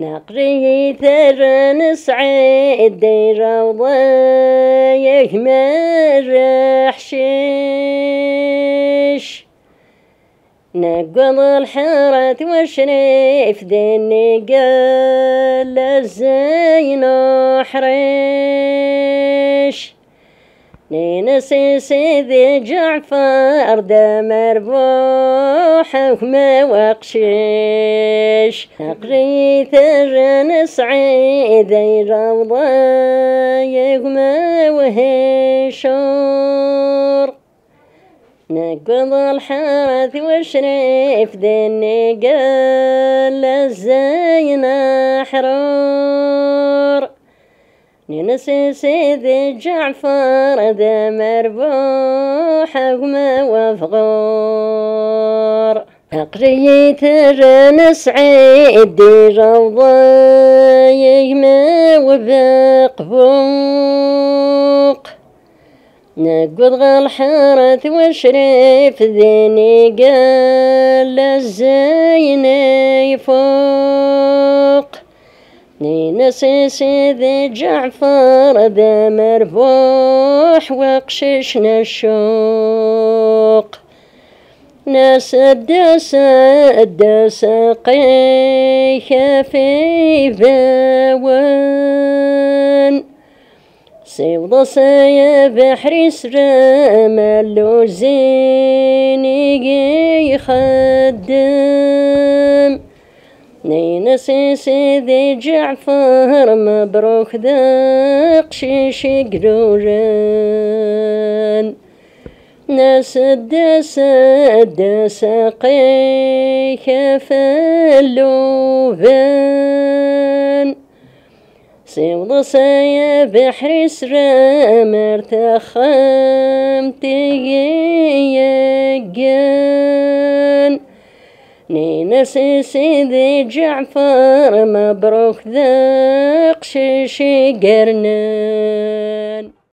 نقري ثر سعيد روضة يهمر حشيش نقض الحارة وشريف ذني قال الزين حريش نينسي سيدي جعفر دم مربوح وما وقشيش نقري ثر سعيد روضة يغمى وهيشور نقض الحارث وشريف ذني قال الزين حرور ننسي سيدي جعفر ذا مربوح وما وفغور أقري ثر سعيد روضة يغمى وبقبوق نقض الحارث وشريف ذني قال الزين يفوق ننسي سيدي جعفر ذا مربوح وقششنا الشوق ناس الدس قيخ في باوان سيوض سيا بحر سرام اللوزين يخدم نينسي سيدي جعفر مبروك ذاق شيش قروران ناس الدس قيخ فاللوبان سيوض سيا بحر سرام ارتخم تيجان نينسي سيدي جعفر مبروك ذاق شيش قرنان